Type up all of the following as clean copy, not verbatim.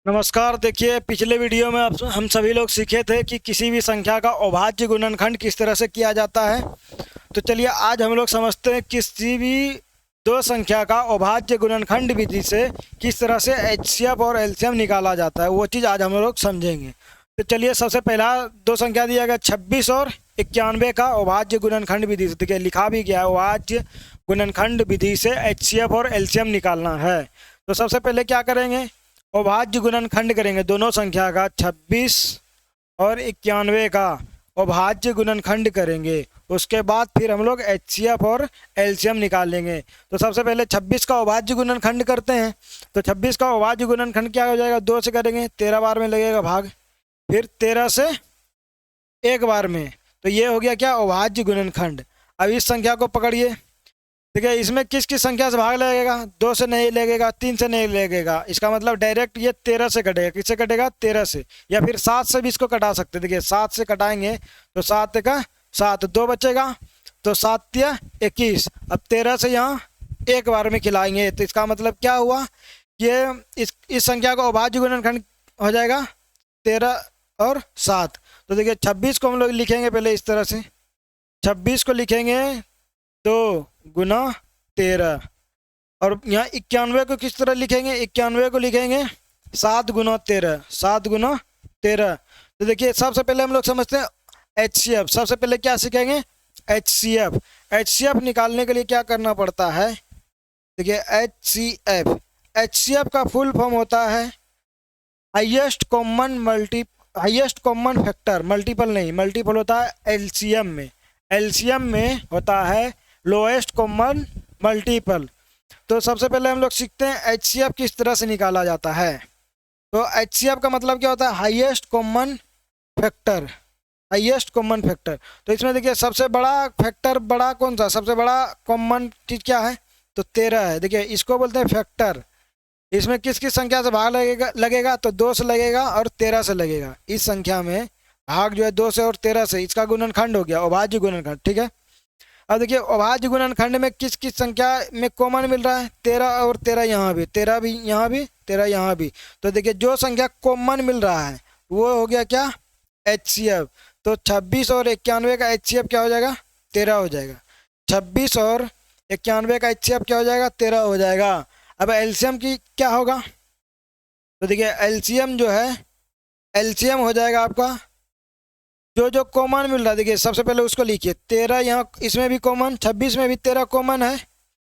नमस्कार। देखिए, पिछले वीडियो में हम सभी लोग सीखे थे कि किसी भी संख्या का अभाज्य गुणनखंड किस तरह से किया जाता है। तो चलिए आज हम लोग समझते हैं किसी भी दो संख्या का अभाज्य गुणनखंड विधि से किस तरह से एचसीएफ और एलसीएम निकाला जाता है, वो चीज़ आज हम लोग समझेंगे। तो चलिए, सबसे पहला दो संख्या दिया गया 26 और 91 का अभाज्य गुणनखंड विधि से, देखिए लिखा भी गया है अभाज्य गुणनखंड विधि से एचसीएफ और एलसीएम निकालना है। तो सबसे पहले क्या करेंगे, अभाज्य गुणनखंड करेंगे दोनों संख्या का 26 और 91 का अभाज्य गुणनखंड करेंगे। उसके बाद फिर हम लोग एचसीएफ और एलसीएम निकालेंगे। तो सबसे पहले 26 का अभाज्य गुणनखंड करते हैं। तो 26 का अभाज्य गुणनखंड क्या हो जाएगा, 2 से करेंगे, 13 बार में लगेगा भाग, फिर 13 से एक बार में। तो ये हो गया क्या, अभाज्य गुणनखंड। अब इस संख्या को पकड़िए, ठीक है। इसमें किस किस संख्या से भाग लगेगा, 2 से नहीं लगेगा, 3 से नहीं लगेगा। इसका मतलब डायरेक्ट ये 13 से कटेगा। किससे कटेगा, 13 से, या फिर 7 से भी इसको कटा सकते हैं। देखिए 7 से कटाएंगे तो 7 का 7, 2 बचेगा, तो 7 या 21। अब 13 से यहाँ एक बार में खिलाएंगे, तो इसका मतलब क्या हुआ, ये इस संख्या का अभाज्य गुणनखंड हो जाएगा 13 और 7। तो देखिए 26 को हम लोग लिखेंगे पहले इस तरह से, 26 को लिखेंगे 2 गुना 13, और यहाँ 91 को किस तरह लिखेंगे, 91 को लिखेंगे 7 गुना 13, 7 गुना 13। तो देखिए सबसे पहले हम लोग समझते हैं एचसीएफ। सबसे पहले क्या सीखेंगे, एचसीएफ। एचसीएफ निकालने के लिए क्या करना पड़ता है, देखिए एचसीएफ, एचसीएफ का फुल फॉर्म होता है हाईएस्ट कॉमन फैक्टर। मल्टीपल नहीं, मल्टीपल होता है एलसीएम में, एलसीएम में होता है लोएस्ट कॉमन मल्टीपल। तो सबसे पहले हम लोग सीखते हैं एचसीएफ किस तरह से निकाला जाता है। तो एचसीएफ का मतलब क्या होता है, highest common factor, highest common factor. तो इसमें देखिए सबसे बड़ा फैक्टर बड़ा कौन सा, सबसे बड़ा कॉमन चीज़ क्या है, तो 13 है। देखिए इसको बोलते हैं फैक्टर। इसमें किस किस संख्या से भाग लगेगा तो 2 से लगेगा और 13 से लगेगा। इस संख्या में भाग जो है 2 से और 13 से, इसका गुणनखंड हो गया अभाज्य गुणनखंड, ठीक है। अब देखिए अभाज्य गुणनखंड में किस किस संख्या में कॉमन मिल रहा है, 13 और 13 यहाँ भी, 13 भी यहाँ भी, 13 यहाँ भी। तो देखिए जो संख्या कॉमन मिल रहा है वो हो गया क्या, एचसीएफ। तो 26 और 91 का एचसीएफ क्या हो जाएगा, 13 हो जाएगा। 26 और 91 का एचसीएफ क्या हो जाएगा, 13 हो जाएगा। अब एलसीएम की क्या होगा, तो देखिए एलसीएम जो है, एलसीएम हो जाएगा आपका जो जो कॉमन मिल रहा है। देखिए सबसे पहले उसको लिखिए, 13 यहाँ इसमें भी कॉमन, 26 में भी 13 कॉमन है,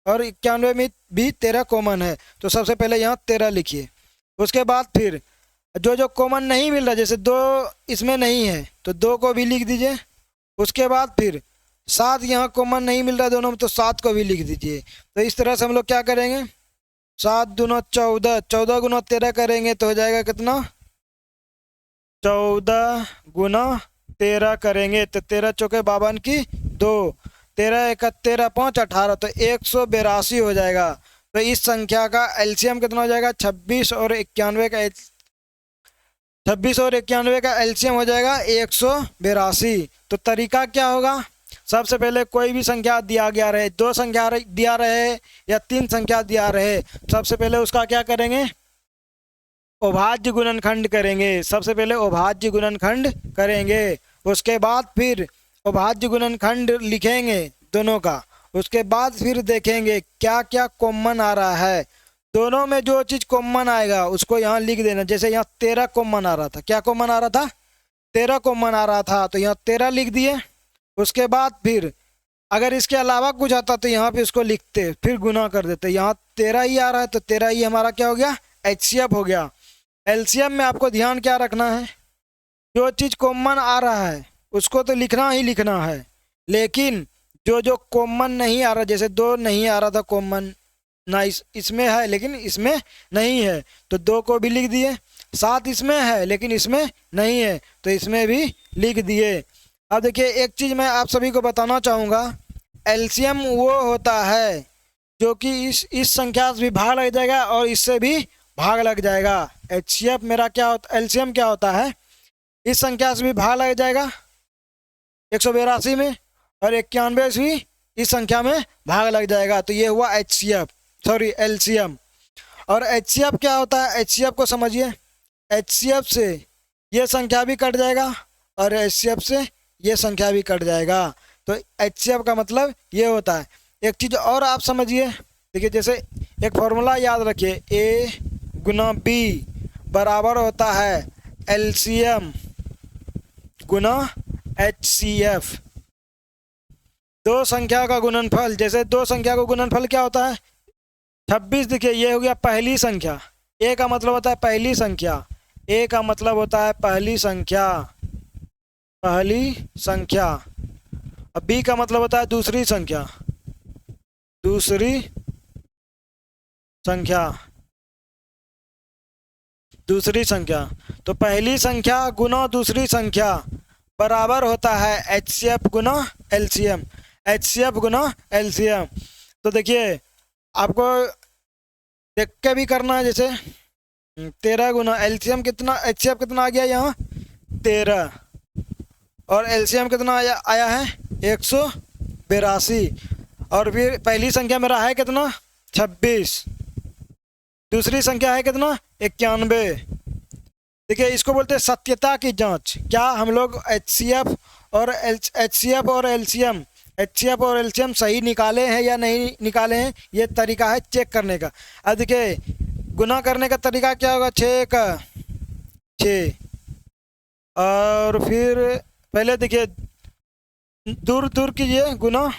और 91 में भी 13 कॉमन है। तो सबसे पहले यहाँ 13 लिखिए। उसके बाद फिर जो जो कॉमन नहीं मिल रहा, जैसे 2 इसमें नहीं है तो 2 को भी लिख दीजिए। उसके बाद फिर 7 यहाँ कॉमन नहीं मिल रहा दोनों में, तो 7 को भी लिख दीजिए। तो इस तरह से हम लोग क्या करेंगे, 7 दूना 14, 14 गुना 13 करेंगे तो हो जाएगा कितना, 14 गुना 13 करेंगे तो 13 चौके 52 की 2, 13 एक 13 5 18, तो 182 हो जाएगा। तो इस संख्या का एलसीएम कितना हो जाएगा, 26 और 91 का 26 और 91 का एलसीएम हो जाएगा 182। तो तरीका क्या होगा, सबसे पहले कोई भी संख्या दिया गया रहे, 2 संख्या दिया रहे या 3 संख्या दिया रहे, सबसे पहले उसका क्या करेंगे, अभाज्य गुणनखंड करेंगे। सबसे पहले अभाज्य गुणनखंड करेंगे, उसके बाद फिर अभाज्य गुणनखंड लिखेंगे दोनों का। उसके बाद फिर देखेंगे क्या क्या कॉमन आ रहा है, दोनों में जो चीज़ कॉमन आएगा उसको यहाँ लिख देना। जैसे यहाँ 13 कॉमन आ रहा था, क्या कॉमन आ रहा था, 13 कॉमन आ रहा था, तो यहाँ 13 लिख दिए। उसके बाद फिर अगर इसके अलावा कुछ आता तो यहाँ पे उसको लिखते, फिर गुना कर देते। यहाँ 13 ही आ रहा है तो 13 ही हमारा क्या हो गया, एचसीएफ हो गया। एलसीएम में आपको ध्यान क्या रखना है, जो चीज़ कॉमन आ रहा है उसको तो लिखना ही लिखना है, लेकिन जो जो कॉमन नहीं आ रहा, जैसे 2 नहीं आ रहा था कॉमन, ना इसमें है लेकिन इसमें नहीं है, तो 2 को भी लिख दिए। 7 इसमें है लेकिन इसमें नहीं है, तो इसमें भी लिख दिए। अब देखिए एक चीज़ मैं आप सभी को बताना चाहूँगा, एलसीएम वो होता है जो कि इस संख्या से भी भाग लग जाएगा और इससे भी भाग लग जाएगा। एचसीएफ मेरा क्या होता, एलसीएम क्या होता है, इस संख्या से भी भाग लग जाएगा 182 में, और 91 से भी इस संख्या में भाग लग जाएगा। तो ये हुआ एचसीएफ, सॉरी एलसीएम। और एचसीएफ क्या होता है, एचसीएफ को समझिए, HCF से ये संख्या भी कट जाएगा और HCF से ये संख्या भी कट जाएगा। तो HCF का मतलब ये होता है। एक चीज़ और आप समझिए, देखिए जैसे एक फॉर्मूला याद रखिए, A गुना B बराबर होता है LCM गुना HCF। दो संख्या का गुणनफल, जैसे दो संख्या का गुणनफल क्या होता है 26। देखिए ये हो गया पहली संख्या, A का मतलब होता है पहली संख्या, A का मतलब होता है पहली संख्या, पहली संख्या। अब B का मतलब होता है दूसरी संख्या, दूसरी संख्या, दूसरी संख्या। तो पहली संख्या गुना दूसरी संख्या बराबर होता है HCF गुना LCM, HCF गुना LCM। तो देखिए आपको देख के भी करना है, जैसे 13 गुना LCM कितना, HCF कितना आ गया यहाँ 13 और LCM कितना आया है 182। और फिर पहली संख्या मेरा है कितना 26, दूसरी संख्या है कितना 91। देखिए इसको बोलते हैं सत्यता की जांच। क्या हम लोग HCF और LCM सही निकाले हैं या नहीं निकाले हैं, ये तरीका है चेक करने का। अब देखिए गुना करने का तरीका क्या होगा, 6 का 6, और फिर पहले देखिए दूर दूर कीजिए गुना,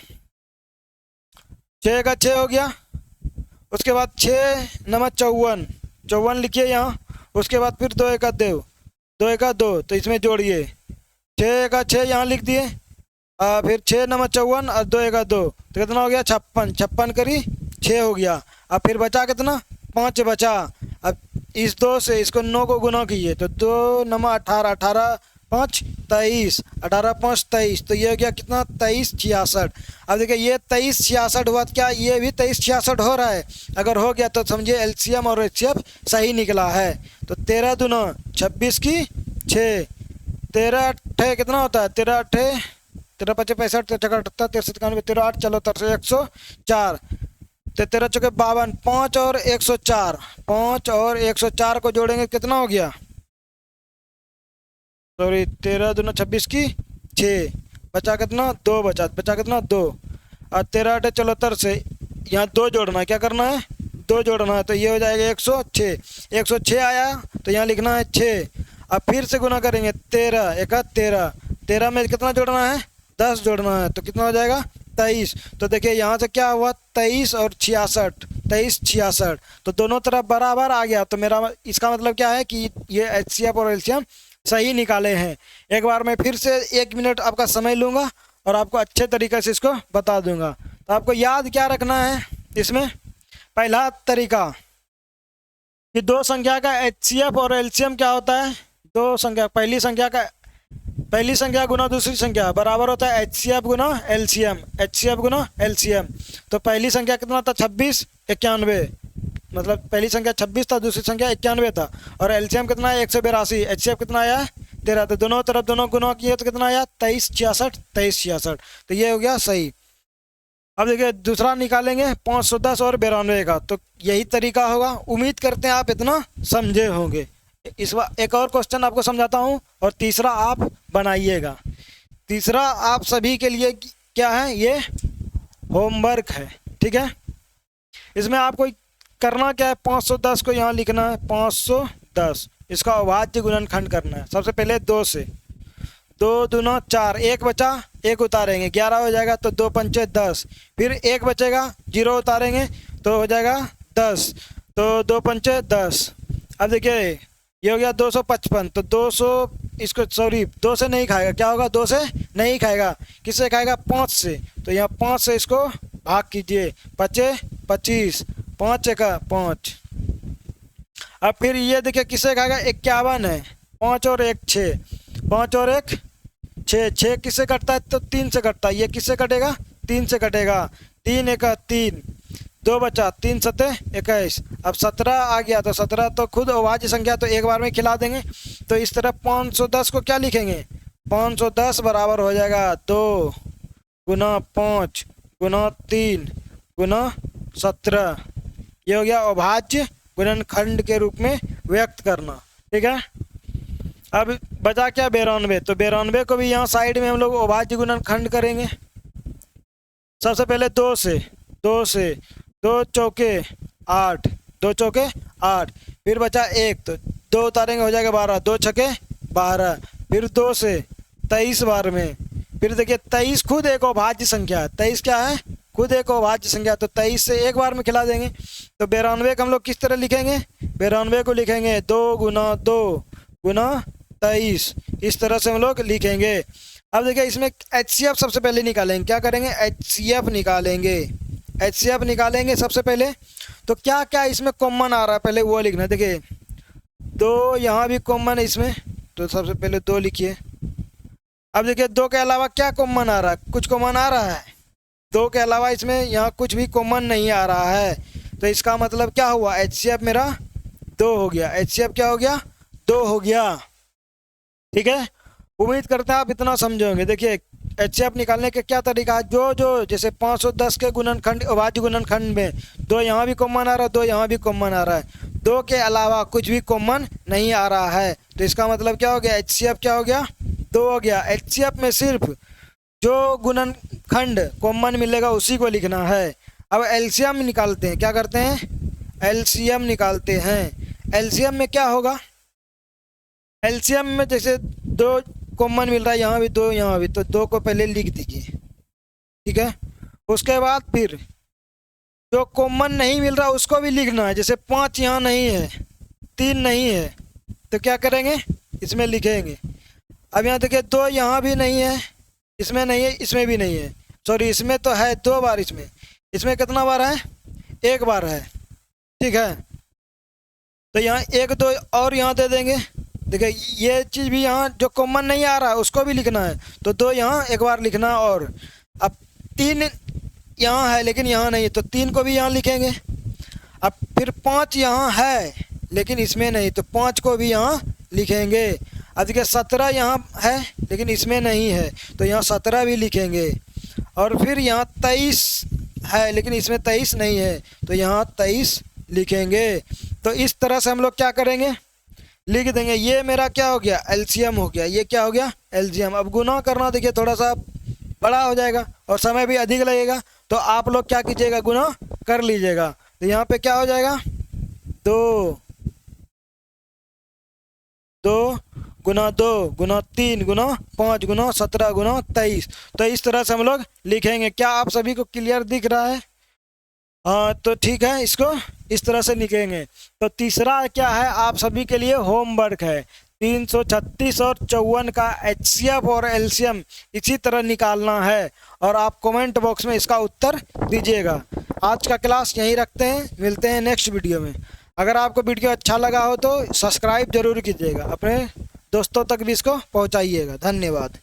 6 का 6 हो गया, उसके बाद 6 नमक 54, 54 लिखिए यहाँ, उसके बाद फिर 2 1 2, 2 1 2, तो इसमें जोड़िए 6 का 6 यहाँ लिख दिए, फिर 6 नमक 54 और 2 1 2, तो कितना हो गया 56, 56 करी 6 हो गया। अब फिर बचा कितना 5 बचा। अब इस 2 से इसको 9 को गुना कीजिए, तो 2 नमक 18, 18 5 23, 18 5 23, तो ये हो गया कितना 23 66। अब देखिए ये 23 66 हुआ, क्या ये भी 23 66 हो रहा है? अगर हो गया तो समझिए LCM और HCF सही निकला है। तो 13 दूना 26 की 6, 13 8 कितना होता है 13 8 13 5 65 13 78 63 91 13 8 चलो 104, 13 चौके 52, 5 और 104, 5 और 104 को जोड़ेंगे कितना हो गया, सॉरी 13 दूना 26 की 6, बचा कितना 2 बचा कितना 2, और 13 8 74 से यहाँ 2 जोड़ना है, क्या करना है 2 जोड़ना है, तो ये हो जाएगा 106, 106 आया तो यहाँ लिखना है 6। अब फिर से गुना करेंगे 13 1 13, 13 में कितना जोड़ना है 10 जोड़ना है, तो कितना हो जाएगा 23। तो देखिए यहाँ से क्या हुआ 23 और 66, 23 66, तो दोनों तरफ बराबर आ गया। तो मेरा इसका मतलब क्या है कि ये HCF और LCM सही निकाले हैं। एक बार मैं फिर से 1 मिनट आपका समय लूँगा और आपको अच्छे तरीके से इसको बता दूंगा। तो आपको याद क्या रखना है इसमें, पहला तरीका कि दो संख्या का HCF और LCM क्या होता है, दो संख्या पहली संख्या गुना दूसरी संख्या बराबर होता है HCF गुना LCM, HCF गुना LCM। तो पहली संख्या कितना था 26 91, मतलब पहली संख्या 26 था, दूसरी संख्या 91 था, और LCM कितना है 182, HCF कितना आया 13, तो दोनों तरफ दोनों गुना किए तो कितना आया 23 66, 23 66, तो ये हो गया सही। अब देखिए दूसरा निकालेंगे 510 और 92 का, तो यही तरीका होगा। उम्मीद करते हैं आप इतना समझे होंगे। इस बार एक और क्वेश्चन आपको समझाता हूँ और तीसरा आप बनाइएगा। तीसरा आप सभी के लिए क्या है, ये होमवर्क है, ठीक है। इसमें आपको करना क्या है, 510 को यहाँ लिखना है 510, इसका अभाज्य गुणनखंड करना है। सबसे पहले 2 से, 2 दूना 4, 1 बचा 1 उतारेंगे 11 हो जाएगा, तो 2 पंचे 10, फिर 1 बचेगा 0 उतारेंगे तो हो जाएगा 10, तो 2 पंचे 10। अब देखिए ये हो गया 255, तो 200 इसको सॉरी 2 से नहीं खाएगा, क्या होगा 2 से नहीं खाएगा, किससे खाएगा 5 से, तो यहाँ 5 से इसको भाग कीजिए, 25 25, 5 1 5। अब फिर ये देखिए किससे खाएगा 51 है, 5 और 1 6, 5 और 1 6, 6 किससे कटता है तो 3 से कटता है, ये किससे कटेगा 3 से कटेगा, 3 1 3, 2 बचा 3 7 21। अब 17 आ गया, तो 17 तो खुद अभाज्य संख्या, तो एक बार में खिला देंगे। तो इस तरह 510 को क्या लिखेंगे, 510 बराबर हो जाएगा 2 गुना 5 गुना 3 गुना 17। ये हो गया अभाज्य गुणनखंड के रूप में व्यक्त करना। ठीक है। अब बचा क्या 92, तो 92 को भी यहाँ साइड में हम लोग अभाज्य गुणनखंड करेंगे। सबसे पहले 2 से 2 चौके 8, 2 चौके 8, फिर बचा 1 तो 2 उतारेंगे हो जाएगा 12, 2 छके 12, फिर 2 से 23 बार में, फिर देखिए 23 खुद एक अभाज्य संख्या है, 23 क्या है खुद एक अभाज्य संख्या, तो 23 से एक बार में खिला देंगे। तो 92 को हम लोग किस तरह लिखेंगे, 92 को लिखेंगे 2 गुना 2 गुना 23, इस तरह से हम लोग लिखेंगे। अब देखिए इसमें HCF सबसे पहले निकालेंगे, क्या करेंगे HCF निकालेंगे, HCF निकालेंगे सबसे पहले। तो क्या क्या इसमें कॉमन आ रहा है पहले वो लिखना। देखिए 2 यहाँ भी कॉमन है इसमें, तो सबसे पहले 2 लिखिए। अब देखिए 2 के अलावा क्या कॉमन आ रहा है, कुछ कॉमन आ रहा है, 2 के अलावा इसमें यहाँ कुछ भी कॉमन नहीं आ रहा है। तो इसका मतलब क्या हुआ, HCF मेरा 2 हो गया, HCF क्या हो गया 2 हो गया। ठीक है, उम्मीद करते हैं आप इतना समझोगे। देखिए HCF निकालने के क्या तरीका है, जो जैसे 510 के गुणनखंड अभाज्य गुणनखंड में 2 यहाँ भी कॉमन आ रहा है, 2 यहाँ भी कॉमन आ रहा है, 2 के अलावा कुछ भी कॉमन नहीं आ रहा है। तो इसका मतलब क्या हो गया, HCF क्या हो गया 2 हो गया। HCF में सिर्फ जो गुणनखंड कॉमन मिलेगा उसी को लिखना है। अब LCM निकालते हैं, क्या करते हैं LCM निकालते हैं। LCM में क्या होगा, LCM में जैसे 2 कॉमन मिल रहा है, यहाँ भी 2 यहाँ भी, तो 2 को पहले लिख दीजिए। ठीक है, उसके बाद फिर जो कॉमन नहीं मिल रहा उसको भी लिखना है। जैसे 5 यहाँ नहीं है, 3 नहीं है, तो क्या करेंगे इसमें लिखेंगे। अब यहाँ देखिए 2 यहाँ भी नहीं है, इसमें नहीं है, इसमें भी नहीं है, सॉरी इसमें तो है 2 बार, इसमें कितना बार है 1 बार है। ठीक है, तो यहाँ 1 2 और यहाँ दे देंगे। देखिए ये चीज़ भी यहाँ जो कॉमन नहीं आ रहा है उसको भी लिखना है, तो 2 यहाँ 1 बार लिखना। और अब 3 यहाँ है लेकिन यहाँ नहीं है, तो 3 को भी यहाँ लिखेंगे। अब फिर 5 यहाँ है लेकिन इसमें नहीं, तो 5 को भी यहाँ लिखेंगे। अब देखिए 17 यहाँ है लेकिन इसमें नहीं है, तो यहाँ 17 भी लिखेंगे। और फिर यहाँ 23 है लेकिन इसमें 23 नहीं है, तो यहाँ 23 लिखेंगे। तो इस तरह से हम लोग क्या करेंगे लिख देंगे। ये मेरा क्या हो गया LCM हो गया, ये क्या हो गया LCM। अब गुना करना देखिए थोड़ा सा बड़ा हो जाएगा और समय भी अधिक लगेगा, तो आप लोग क्या कीजिएगा गुना कर लीजिएगा। तो यहाँ पे क्या हो जाएगा 2 गुना 2 गुना 3 गुना 5 गुना 17 गुना 23। तो इस तरह से हम लोग लिखेंगे। क्या आप सभी को क्लियर दिख रहा है? हाँ, तो ठीक है, इसको इस तरह से लिखेंगे। तो तीसरा क्या है आप सभी के लिए होमवर्क है, 336 और 54 का HCF और LCM इसी तरह निकालना है, और आप कमेंट बॉक्स में इसका उत्तर दीजिएगा। आज का क्लास यहीं रखते हैं, मिलते हैं नेक्स्ट वीडियो में। अगर आपको वीडियो अच्छा लगा हो तो सब्सक्राइब जरूर कीजिएगा, अपने दोस्तों तक भी इसको पहुंचाइएगा। धन्यवाद।